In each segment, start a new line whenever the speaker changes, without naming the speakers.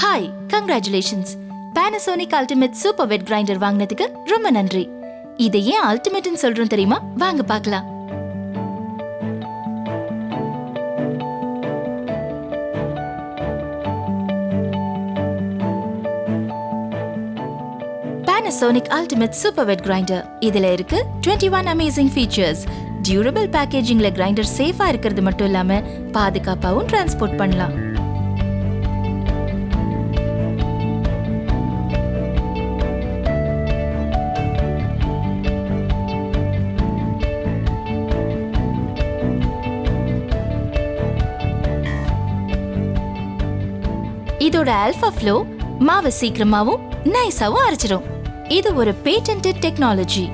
Hi, congratulations. Panasonic Ultimate Super Wet Grinder வாங்கினதுக்கு ரொம்ப நன்றி. இதை ஏன் அல்டிமேட்னு சொல்றோம் தெரியுமா? வாங்க பார்க்கலாம். Panasonic Ultimate Super Wet Grinder. இதுல இருக்கு 21 amazing features. டியூரபிள் பேக்கேஜிங்ல கிரைண்டர் சேஃபா இருக்கிறது மட்டும் இல்லாம பாதுகாப்பாவும் டிரான்ஸ்போர்ட் பண்ணலாம். இதோட ஆல்பா ஃப்ளோ மாவை சீக்கிரமாவும் நைஸாவும் அரைச்சிடும். இது ஒரு பேட்டன்டட் டெக்னாலஜி.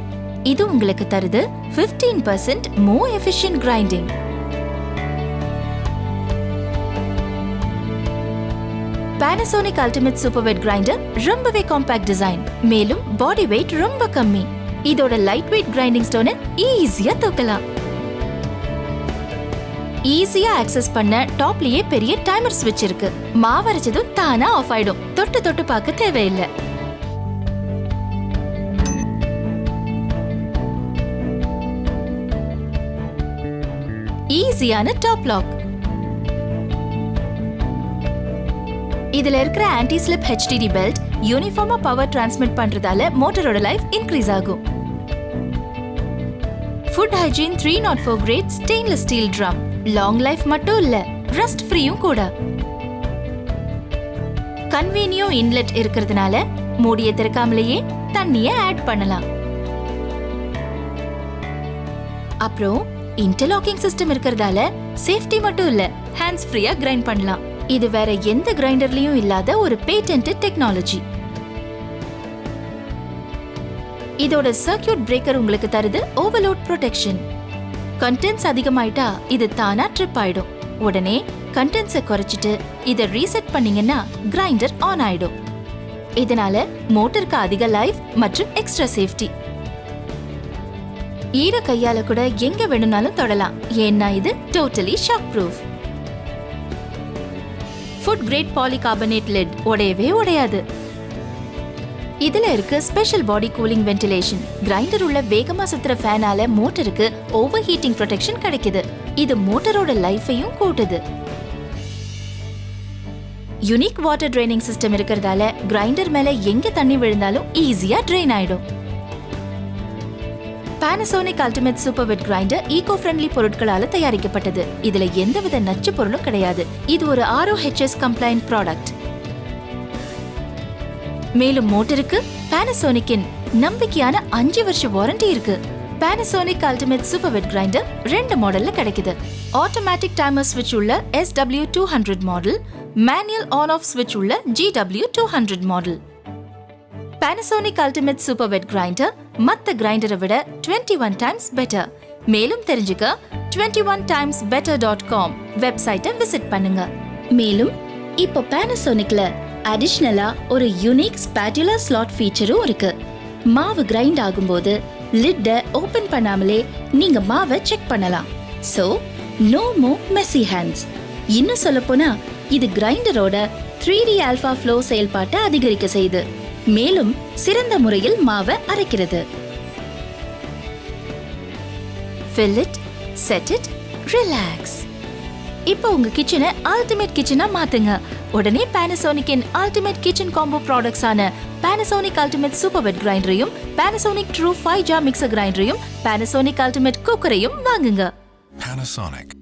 இது உங்களுக்கு தருது 15% more efficient grinding. Panasonic Ultimate Super Wet Grinder ரொம்பவே காம்பாக்ட் டிசைன். மேலும் பாடி வெயிட் ரொம்ப கம்மி. இதோட லைட் வெயிட் கிரைண்டிங் ஸ்டோனை ஈஸியா தூக்கலாம். ஈஸியா ஆக்சஸ் பண்ண டாப்லயே பெரிய டைமர் ஸ்விட்ச் இருக்கு. மாவு அரைச்சதும் தானா ஆஃப் ஆயிடும். தொட்டு தொட்டு பார்க்க தேவையில்லை. ஈஸியான டாப் லாக். இதுல இருக்கிற ஆன்டி ஸ்லிப் HDD பெல்ட் யூனிஃபார்மா பவர் டிரான்ஸ்மிட் பண்றதால மோட்டரோட லைஃப் இன்க்ரீஸ் ஆகும். Food hygiene 304 grade stainless steel drum. Long life மட்டும் இல்ல, ரஸ்ட் ஃப்ரீயும் கூட. கன்வீனியோ இன்லெட் இருக்கிறதுனால மூடியை திறக்காமலேயே தண்ணியை ஆட் பண்ணலாம். அப்புறம் இன்டர்லாக்கிங் சிஸ்டம் இருக்கிறதால சேஃப்டி மட்டும் இல்ல, ஹேண்ட்ஸ் ஃப்ரீயா கிரைண்ட் பண்ணலாம். இது வேற எந்த கிரைண்டர்லயும் இல்லாத ஒரு பேட்டன்டட் டெக்னாலஜி. இதோட சர்க்யூட் பிரேக்கர் உங்களுக்கு தருது ஓவர்லோட் ப்ரொடெக்ஷன். கண்டென்ட்ஸ் அதிகமாயிட்டா இது தானா ட்ரிப் ஆயிடும். உடனே கண்டென்ட்ஸை குறைச்சிட்டு இதை ரீசெட் பண்ணீங்கன்னா கிரைண்டர் ஆன் ஆயிடும். இதனால மோட்டருக்கு அதிக லைஃப் மற்றும் எக்ஸ்ட்ரா சேஃப்டி. ஈர கையால கூட எங்க வேணும்னாலும் தொடலாம். ஏன்னா இது totally shock proof. Food grade polycarbonate lid உடையவே உடையாது. இதுல இருக்கு special body cooling ventilation. Grinder உள்ள வேகமா சுத்துற ஃபேனால மோட்டருக்கு ஓவர் ஹீட்டிங் ப்ரொடெக்ஷன் கிடைக்குது. இது மோட்டரோட லைஃபையும் கூட்டுது. யூனிக் வாட்டர் ட்ரைனிங் சிஸ்டம் இருக்கிறதால கிரைண்டர் மேல எங்க தண்ணி விழுந்தாலும் ஈஸியா ட்ரெயின் ஆயிடும். Panasonic Ultimate Super Wet Grinder eco friendly பொருட்களால தயாரிக்கப்பட்டது. இதுல எந்தவித நச்சு பொருளும் கிடையாது. இது ஒரு RoHS கம்ப்ளைண்ட் ப்ராடக்ட். மேலும் மோட்டருக்கு Panasonicன் நம்பிக்கையான 5 வருஷ வாரண்டி இருக்கு. Panasonic Ultimate Super Wet Grinder 2 மாடல்ல கிடைக்குது. ஆட்டோமேட்டிக் டைமர் ஸ்விட்ச் உள்ள SW200 model, manual on off ஸ்விட்ச் உள்ள GW200 model. Panasonic Ultimate Super Wet Grinder மத்த கிரைண்டரை விட 21 டைம்ஸ் பெட்டர். மேலும் தெரிஞ்சுக்க 21timesbetter.com வெப்சைட்டை விசிட் பண்ணுங்க. மேலும் இப்போ Panasonicல அடிஷனலா ஒரு யூனிக் ஸ்பாட்டுலா ஸ்லாட் ஃபீச்சரும் இருக்கு. மாவு கிரைண்ட் ஆகும்போது லிட்டை ஓபன் பண்ணாமலே நீங்க மாவை செக் பண்ணலாம். So no more messy hands. இன்னும் சொல்லப்போனா இது கிரைண்டரோட 3D ஆல்பா ஃப்ளோ செயல்பாட்டை அதிகரிக்க செய்யுது. மேலும் சிறந்த முறையில் மாவை அரைக்கிறது. Fill it, set it, relax. இப்போ உங்க கிச்சனை அல்டிமேட் கிச்சனா மாத்துங்க. உடனே Panasonicன் அல்டிமேட் கிச்சன் காம்போ ப்ராடக்ட்ஸ் ஆன Panasonic Ultimate Super Wet Grinderயும், Panasonic True 5 Jar Mixer Grinderயும், Panasonic Ultimate Cookerயும் வாங்குங்க.
Panasonic.